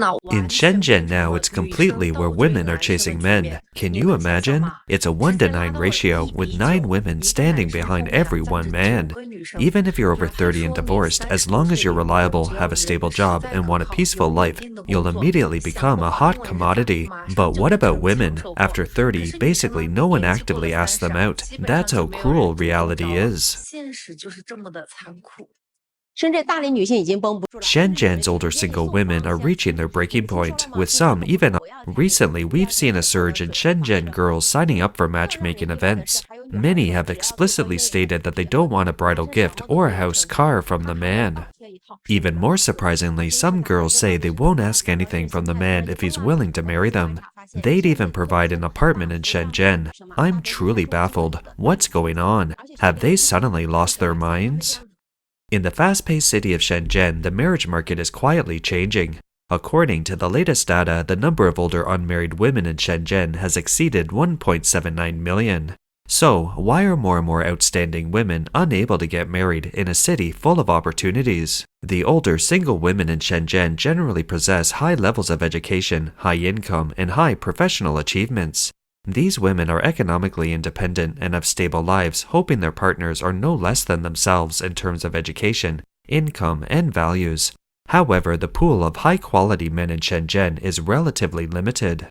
In Shenzhen now, it's completely where women are chasing men. Can you imagine? It's a 1-to-9 ratio with 9 women standing behind every one man. Even if you're over 30 and divorced, as long as you're reliable, have a stable job, and want a peaceful life, you'll immediately become a hot commodity. But what about women? After 30, basically no one actively asks them out. That's how cruel reality is. Shenzhen's older single women are reaching their breaking point, with some even. Recently, we've seen a surge in Shenzhen girls signing up for matchmaking events. Many have explicitly stated that they don't want a bridal gift or a house car from the man. Even more surprisingly, some girls say they won't ask anything from the man if he's willing to marry them. They'd even provide an apartment in Shenzhen. I'm truly baffled. What's going on? Have they suddenly lost their minds? In the fast-paced city of Shenzhen, the marriage market is quietly changing. According to the latest data, the number of older unmarried women in Shenzhen has exceeded 1.79 million. So, why are more and more outstanding women unable to get married in a city full of opportunities? The older single women in Shenzhen generally possess high levels of education, high income, and high professional achievements. These women are economically independent and have stable lives, hoping their partners are no less than themselves in terms of education, income, and values. However, the pool of high-quality men in Shenzhen is relatively limited.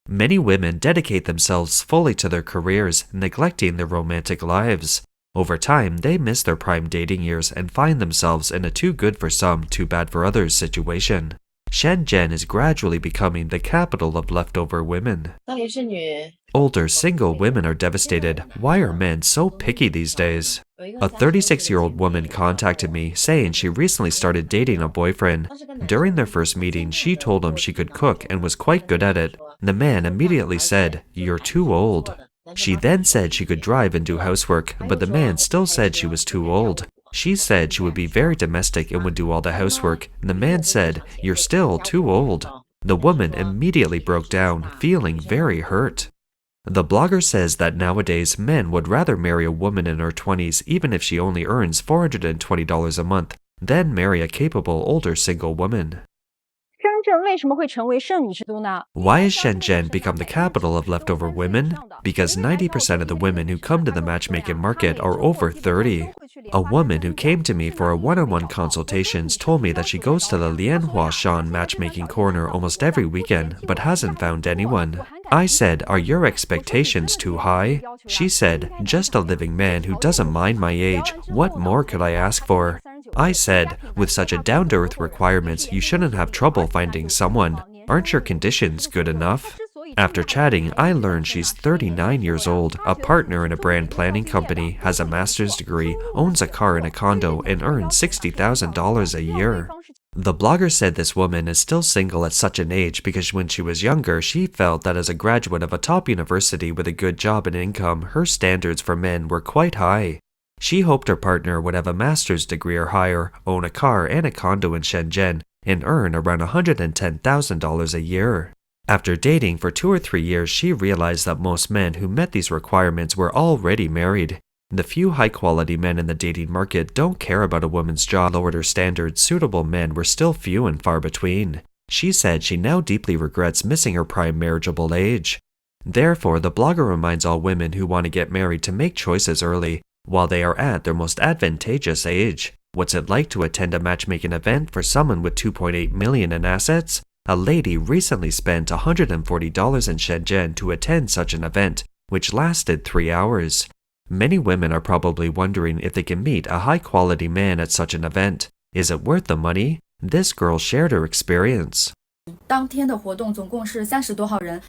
Many women dedicate themselves fully to their careers, neglecting their romantic lives. Over time, they miss their prime dating years and find themselves in a too good for some, too bad for others situation. Shenzhen is gradually becoming the capital of leftover women. Older single women are devastated. Why are men so picky these days? A 36-year-old woman contacted me saying she recently started dating a boyfriend. During their first meeting, she told him she could cook and was quite good at it. The man immediately said, "You're too old." She then said she could drive and do housework, but the man still said she was too old. She said she would be very domestic and would do all the housework. The man said, "You're still too old." The woman immediately broke down, feeling very hurt. The blogger says that nowadays men would rather marry a woman in her 20s even if she only earns $420 a month than marry a capable older single woman. Why has Shenzhen become the capital of leftover women? Because 90% of the women who come to the matchmaking market are over 30. A woman who came to me for a one-on-one consultations told me that she goes to the Lianhua Shan matchmaking corner almost every weekend but hasn't found anyone. I said, "Are your expectations too high?" She said, "Just a living man who doesn't mind my age. What more could I ask for?" I said, "With such a down-to-earth requirements, you shouldn't have trouble finding someone. Aren't your conditions good enough?" After chatting, I learned she's 39 years old, a partner in a brand planning company, has a master's degree, owns a car and a condo, and earns $60,000 a year. The blogger said this woman is still single at such an age because when she was younger, she felt that as a graduate of a top university with a good job and income, her standards for men were quite high. She hoped her partner would have a master's degree or higher, own a car and a condo in Shenzhen, and earn around $110,000 a year. After dating for 2 or 3 years, she realized that most men who met these requirements were already married. The few high-quality men in the dating market don't care about a woman's job. Lowered her standards, suitable men were still few and far between. She said she now deeply regrets missing her prime marriageable age. Therefore, the blogger reminds all women who want to get married to make choices early, while they are at their most advantageous age. What's it like to attend a matchmaking event for someone with $2.8 million in assets? A lady recently spent $140 in Shenzhen to attend such an event, which lasted 3 hours. Many women are probably wondering if they can meet a high-quality man at such an event. Is it worth the money? This girl shared her experience.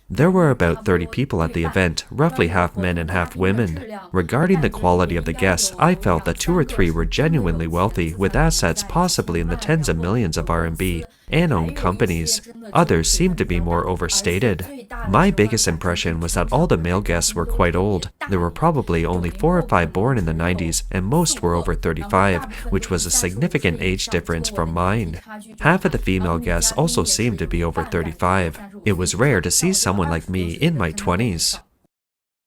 There were about 30 people at the event, roughly half men and half women. Regarding the quality of the guests, I felt that 2 or 3 were genuinely wealthy, with assets possibly in the tens of millions of RMB, and owned companies. Others seemed to be more overstated. My biggest impression was that all the male guests were quite old. There were probably only 4 or 5 born in the 90s, and most were over 35, which was a significant age difference from mine. Half of the female guests also seemed to be over 35. It was rare to see someone like me in my 20s.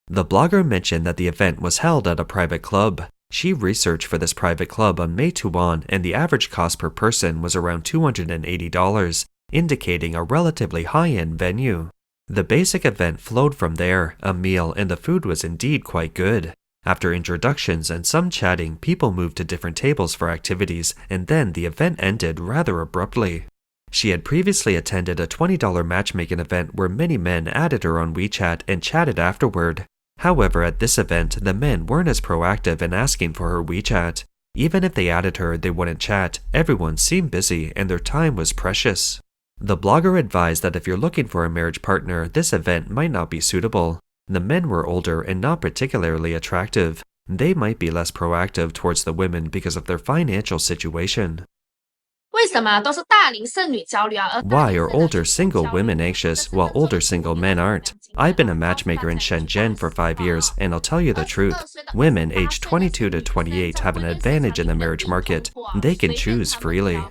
The blogger mentioned that the event was held at a private club. She researched for this private club on Meituan, and the average cost per person was around $280. indicating a relatively high-end venue. The basic event flowed from there, a meal, and the food was indeed quite good. After introductions and some chatting, people moved to different tables for activities, and then the event ended rather abruptly. She had previously attended a $20 matchmaking event where many men added her on WeChat and chatted afterward. However, at this event, the men weren't as proactive in asking for her WeChat. Even if they added her, they wouldn't chat. Everyone seemed busy, and their time was precious. The blogger advised that if you're looking for a marriage partner, this event might not be suitable. The men were older and not particularly attractive. They might be less proactive towards the women because of their financial situation. Why are older single women anxious while older single men aren't? I've been a matchmaker in Shenzhen for 5 years, and I'll tell you the truth. Women aged 22 to 28 have an advantage in the marriage market. They can choose freely.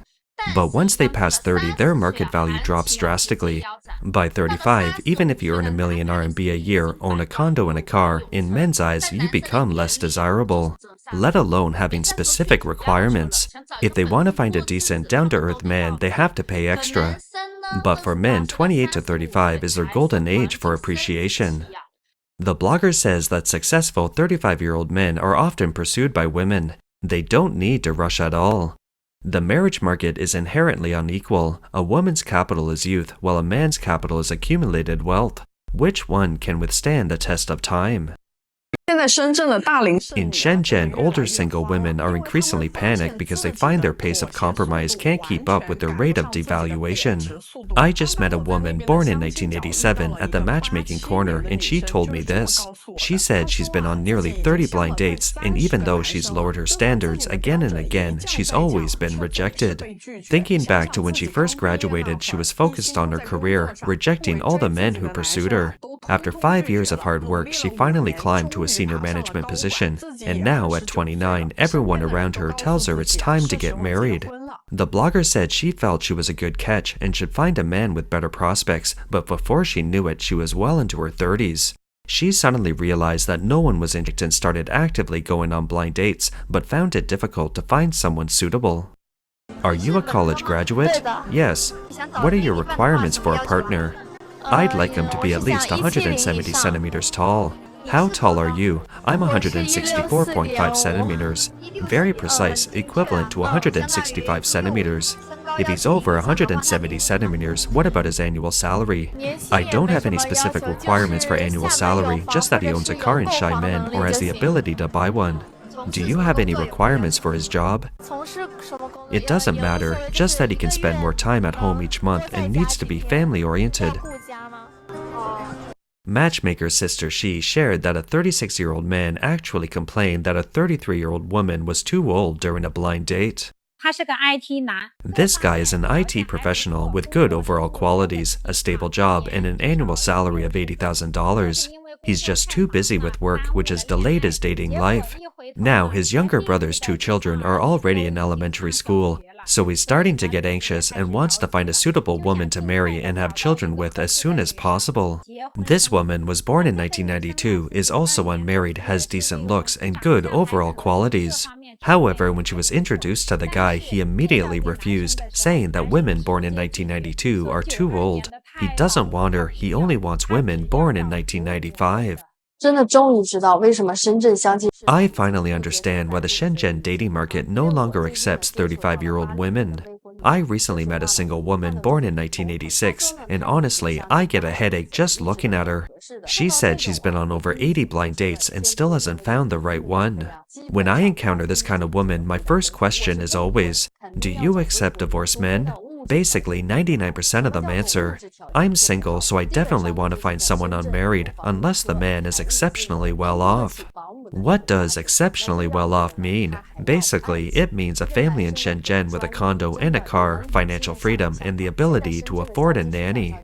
But once they pass 30, their market value drops drastically. By 35, even if you earn $1,000,000 a year, own a condo and a car, in men's eyes, you become less desirable, let alone having specific requirements. If they want to find a decent, down-to-earth man, they have to pay extra. But for men, 28 to 35 is their golden age for appreciation. The blogger says that successful 35-year-old men are often pursued by women. They don't need to rush at all. The marriage market is inherently unequal. A woman's capital is youth, while a man's capital is accumulated wealth. Which one can withstand the test of time? In Shenzhen, older single women are increasingly panicked because they find their pace of compromise can't keep up with their rate of devaluation. I just met a woman born in 1987 at the matchmaking corner, and she told me this. She said she's been on nearly 30 blind dates, and even though she's lowered her standards again and again, she's always been rejected. Thinking back to when she first graduated, she was focused on her career, rejecting all the men who pursued her. After 5 years of hard work, she finally climbed to a senior management position, and now at 29, everyone around her tells her it's time to get married. The blogger said she felt she was a good catch and should find a man with better prospects, but before she knew it, she was well into her 30s. She suddenly realized that no one was interested and started actively going on blind dates, but found it difficult to find someone suitable. Are you a college graduate? Yes. What are your requirements for a partner? I'd like him to be at least 170 centimeters tall. How tall are you? I'm 164.5 centimeters. Very precise, equivalent to 165 centimeters. If he's over 170 centimeters, what about his annual salary? I don't have any specific requirements for annual salary, just that he owns a car in Xiamen or has the ability to buy one. Do you have any requirements for his job? It doesn't matter, just that he can spend more time at home each month and needs to be family-oriented. Matchmaker's sister Shi shared that a 36-year-old man actually complained that a 33-year-old woman was too old during a blind date. This guy is an IT professional with good overall qualities, a stable job, and an annual salary of $80,000. He's just too busy with work, which has delayed his dating life. Now, his younger brother's 2 children are already in elementary school, so he's starting to get anxious and wants to find a suitable woman to marry and have children with as soon as possible. This woman was born in 1992, is also unmarried, has decent looks, and good overall qualities. However, when she was introduced to the guy, he immediately refused, saying that women born in 1992 are too old. He doesn't want her, he only wants women born in 1995. I finally understand why the Shenzhen dating market no longer accepts 35-year-old women. I recently met a single woman born in 1986, and honestly, I get a headache just looking at her. She said she's been on over 80 blind dates and still hasn't found the right one. When I encounter this kind of woman, my first question is always, do you accept divorced men? Basically, 99% of them answer, I'm single, so I definitely want to find someone unmarried, unless the man is exceptionally well off. What does exceptionally well off mean? Basically, it means a family in Shenzhen with a condo and a car, financial freedom, and the ability to afford a nanny.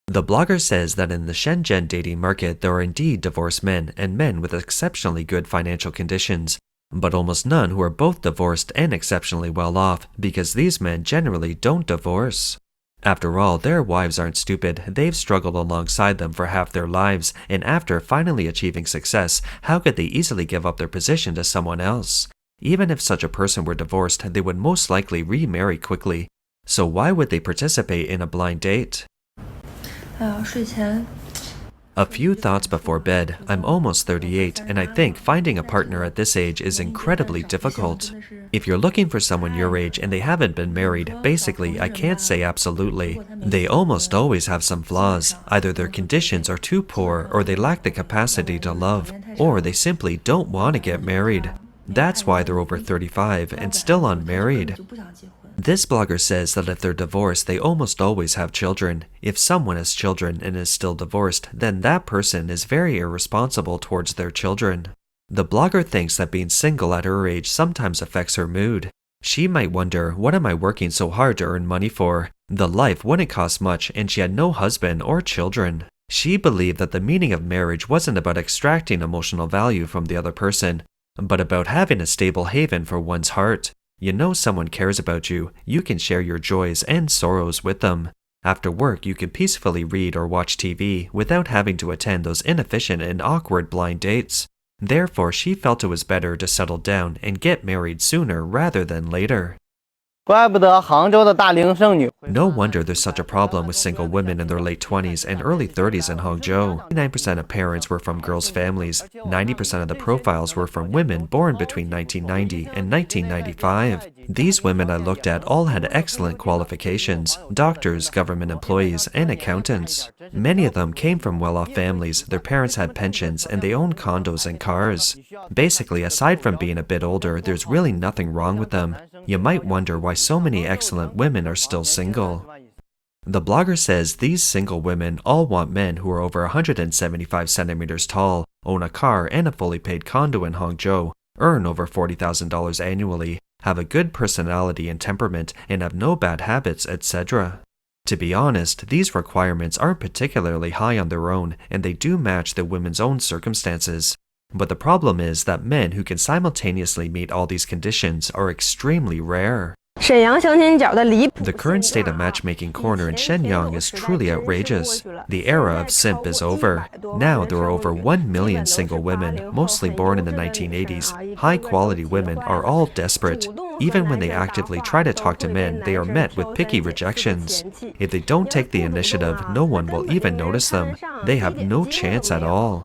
The blogger says that in the Shenzhen dating market, there are indeed divorced men and men with exceptionally good financial conditions, but almost none who are both divorced and exceptionally well off, because these men generally don't divorce. After all, their wives aren't stupid, they've struggled alongside them for half their lives, and after finally achieving success, how could they easily give up their position to someone else? Even if such a person were divorced, they would most likely remarry quickly. So why would they participate in a blind date? 睡前 A few thoughts before bed. I'm almost 38, and I think finding a partner at this age is incredibly difficult. If you're looking for someone your age and they haven't been married, basically, I can't say absolutely. They almost always have some flaws. Either their conditions are too poor, or they lack the capacity to love, or they simply don't want to get married. That's why they're over 35 and still unmarried. This blogger says that if they're divorced, they almost always have children. If someone has children and is still divorced, then that person is very irresponsible towards their children. The blogger thinks that being single at her age sometimes affects her mood. She might wonder, what am I working so hard to earn money for? The life wouldn't cost much, and she had no husband or children. She believed that the meaning of marriage wasn't about extracting emotional value from the other person, but about having a stable haven for one's heart. You know someone cares about you, you can share your joys and sorrows with them. After work, you can peacefully read or watch TV without having to attend those inefficient and awkward blind dates. Therefore, she felt it was better to settle down and get married sooner rather than later. No wonder there's such a problem with single women in their late 20s and early 30s in Hangzhou. 99% of parents were from girls' families. 90% of the profiles were from women born between 1990 and 1995. These women I looked at all had excellent qualifications: doctors, government employees, and accountants. Many of them came from well-off families, their parents had pensions, and they owned condos and cars. Basically, aside from being a bit older, there's really nothing wrong with them. You might wonder why so many excellent women are still single. The blogger says these single women all want men who are over 175 centimeters tall, own a car and a fully paid condo in Hangzhou, earn over $40,000 annually, have a good personality and temperament, and have no bad habits, etc. To be honest, these requirements aren't particularly high on their own, and they do match the women's own circumstances. But the problem is that men who can simultaneously meet all these conditions are extremely rare. The current state of matchmaking corner in Shenyang is truly outrageous. The era of simp is over. Now there are over 1 million single women, mostly born in the 1980s. High-quality women are all desperate. Even when they actively try to talk to men, they are met with picky rejections. If they don't take the initiative, no one will even notice them. They have no chance at all.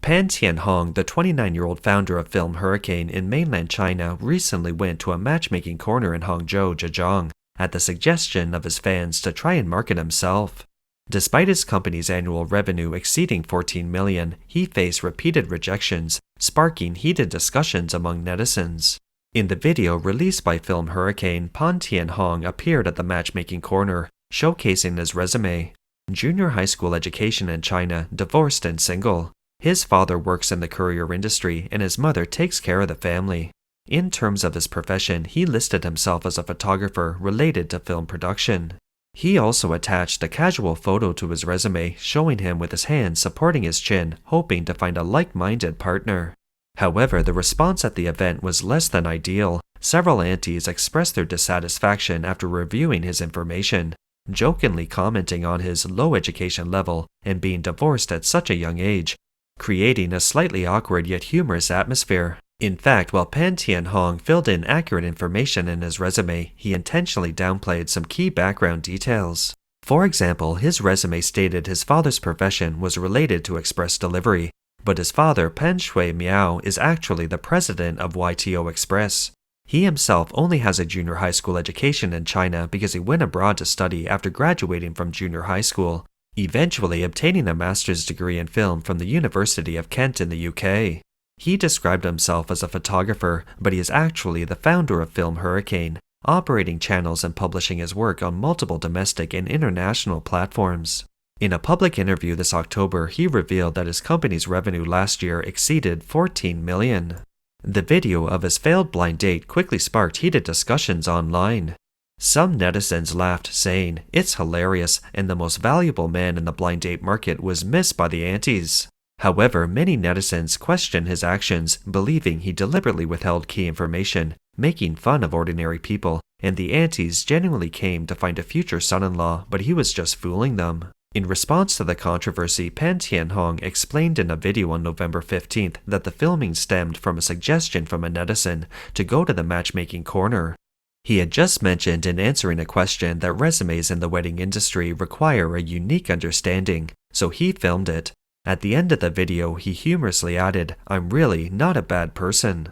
Pan Tianhong, the 29-year-old founder of Film Hurricane in mainland China, recently went to a matchmaking corner in Hangzhou, Zhejiang, at the suggestion of his fans to try and market himself. Despite his company's annual revenue exceeding 14 million, he faced repeated rejections, sparking heated discussions among netizens. In the video released by Film Hurricane, Pan Tianhong appeared at the matchmaking corner, showcasing his resume. Junior high school education in China, divorced and single. His father works in the courier industry, and his mother takes care of the family. In terms of his profession, he listed himself as a photographer related to film production. He also attached a casual photo to his resume, showing him with his hands supporting his chin, hoping to find a like-minded partner. However, the response at the event was less than ideal. Several aunties expressed their dissatisfaction after reviewing his information, jokingly commenting on his low education level and being divorced at such a young age, creating a slightly awkward yet humorous atmosphere. In fact, while Pan Tianhong filled in accurate information in his resume, he intentionally downplayed some key background details. For example, his resume stated his father's profession was related to express delivery, but his father, Pan Shui Miao, is actually the president of YTO Express. He himself only has a junior high school education in China because he went abroad to study after graduating from junior high school, eventually obtaining a master's degree in film from the University of Kent in the UK. He described himself as a photographer, but he is actually the founder of Film Hurricane, operating channels and publishing his work on multiple domestic and international platforms. In a public interview this October, he revealed that his company's revenue last year exceeded 14 million. The video of his failed blind date quickly sparked heated discussions online. Some netizens laughed, saying, "It's hilarious, and the most valuable man in the blind date market was missed by the aunties." However, many netizens questioned his actions, believing he deliberately withheld key information, making fun of ordinary people, and the aunties genuinely came to find a future son-in-law, but he was just fooling them. In response to the controversy, Pan Tianhong explained in a video on November 15th that the filming stemmed from a suggestion from a netizen to go to the matchmaking corner. He had just mentioned in answering a question that resumes in the wedding industry require a unique understanding, so he filmed it. At the end of the video, he humorously added, "I'm really not a bad person."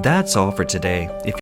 That's all for today. If